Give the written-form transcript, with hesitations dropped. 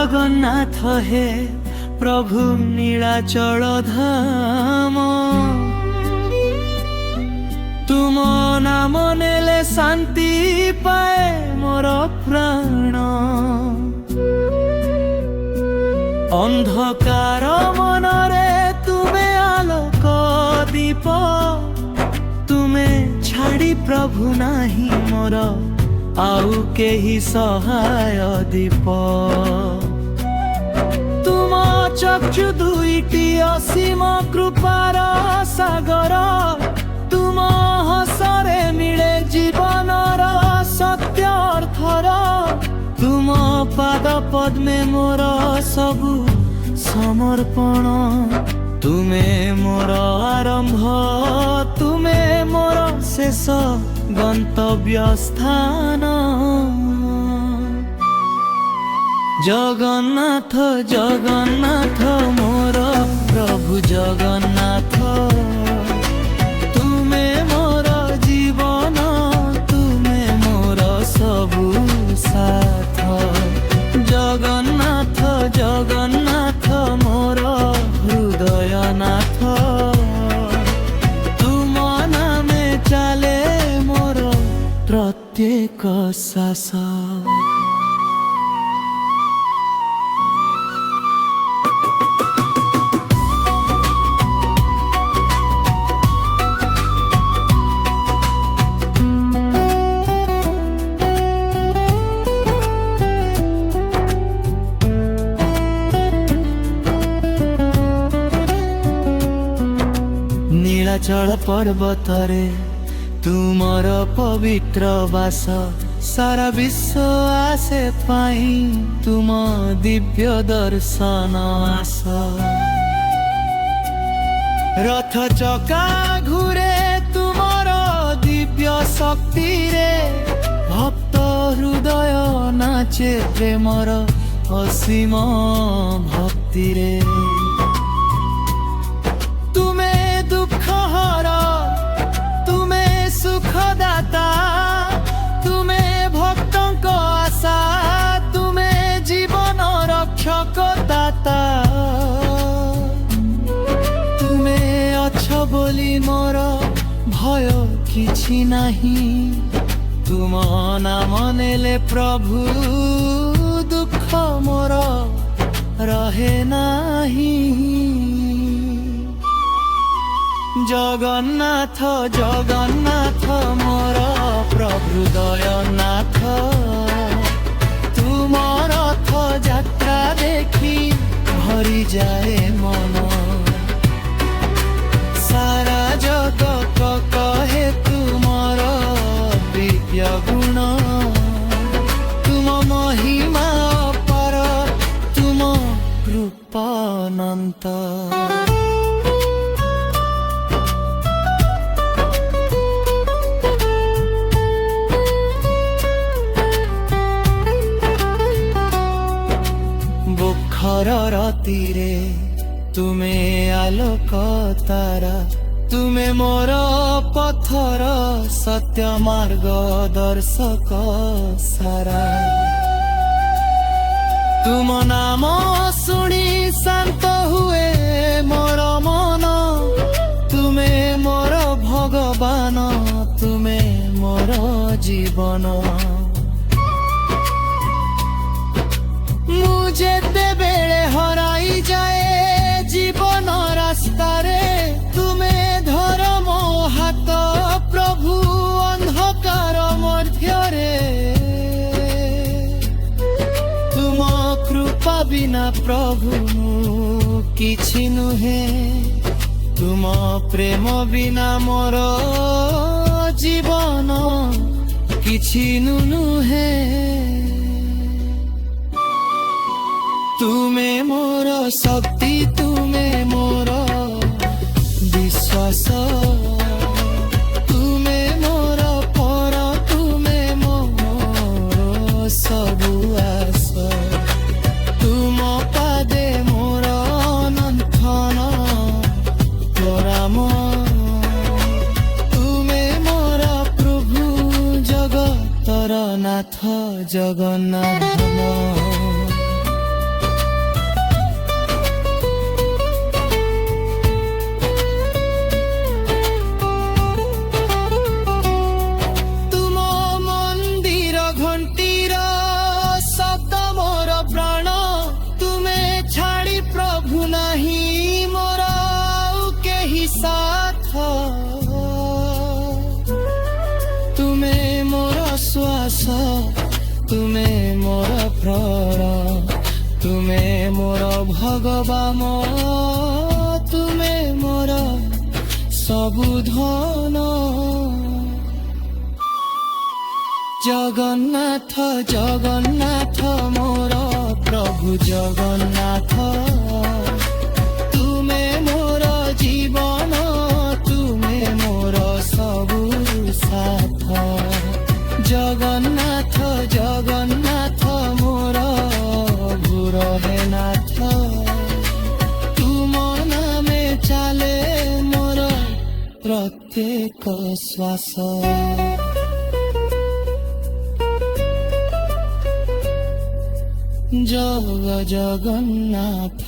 जगन्नाथ हे प्रभु नीलाचल धाम तुम नाम नेले शांति पाए मोर प्राण अंधकार मनरे तुमे आलोक दीप तुमे छाड़ी प्रभु नाही मोर आउ केही सहाय दीप तुम चक्षु दुईटी असीम कृपार सागर तुम हसरे मिले जीवनर सत्य अर्थर तुम पाद पद्मे मोर सबु समर्पण तुमे मोर आरंभ तुमे मोर शेष गंतव्य स्थान जगन्नाथ जगन्नाथ मोर प्रभु जगन्नाथ तुमे मोर जीवन तुमे मोर सबु साथ जगन्नाथ जगन्नाथ मोर हृदयनाथ तुम नामे चले मोर प्रत्येक श्वास नीलाचल पर्वत रे तुमर पवित्र वास सारा विश्व आसे पाई तुम दिव्य दर्शन आस रथ चका घुरे तुमर दिव्य शक्ति रे भक्त हृदय नाचे प्रेमर असीम भक्ति रे सुखदाता तुमे भक्तों को आशा तुमे जीवन रक्षक दाता तुमे अच्छ बोली मोर भय किछि नाही तुम नाम नेले प्रभु दुख मोर रहे नाही जगन्नाथ जगन्नाथ मोर प्रभु दयनाथ तुम रथ यात्रा देखी भरी जाए मन सारा जगत कहे तुमर दिव्य गुण तुम महिमा पर तुम कृपानंत तीरे तुमे आलोक तारा तुमे मोर पथर सत्य मार्ग दर्शक सारा तुम नाम सुनी शांत हुए मोर मन तुमे मोर भगवान तुमे मोर जीवन मुझे बेड़े हराई जाए जीवन रास्ता रे तुमे धर्म हाथ प्रभु अंधकार मध्य रे तुम कृपा बिना प्रभु किछि नुहे तुम प्रेम बिना मोर जीवन किछि नुहे तुमे मोर शक्ति तुमे मोर विश्वास तुमे मोर पर तुमे मोर सबु आस तुम पादे मोर अनंथन तोराम तुमे मोर प्रभु जगतर नाथ जगन्नाथ ଅଥର ତୁମେ ମୋର ଭଗବାନ ତୁମେ ମୋର ସବୁ ଧନ ଜଗନ୍ନାଥ ଜଗନ୍ନାଥ ମୋର ପ୍ରଭୁ ଜଗନ୍ନାଥ ତୁମେ ମୋର ଜୀବନ ତୁମେ ମୋର ସବୁ ସାଥ ଜଗନ୍ନାଥ ଜଗନ୍ନାଥ ମୋର ଗୁରହେ ନାଥ ତୁମ ନାମେ ଚାଲେ ମୋର ପ୍ରତ୍ୟେକ ଶ୍ୱାସ জগ জগন্নাথ।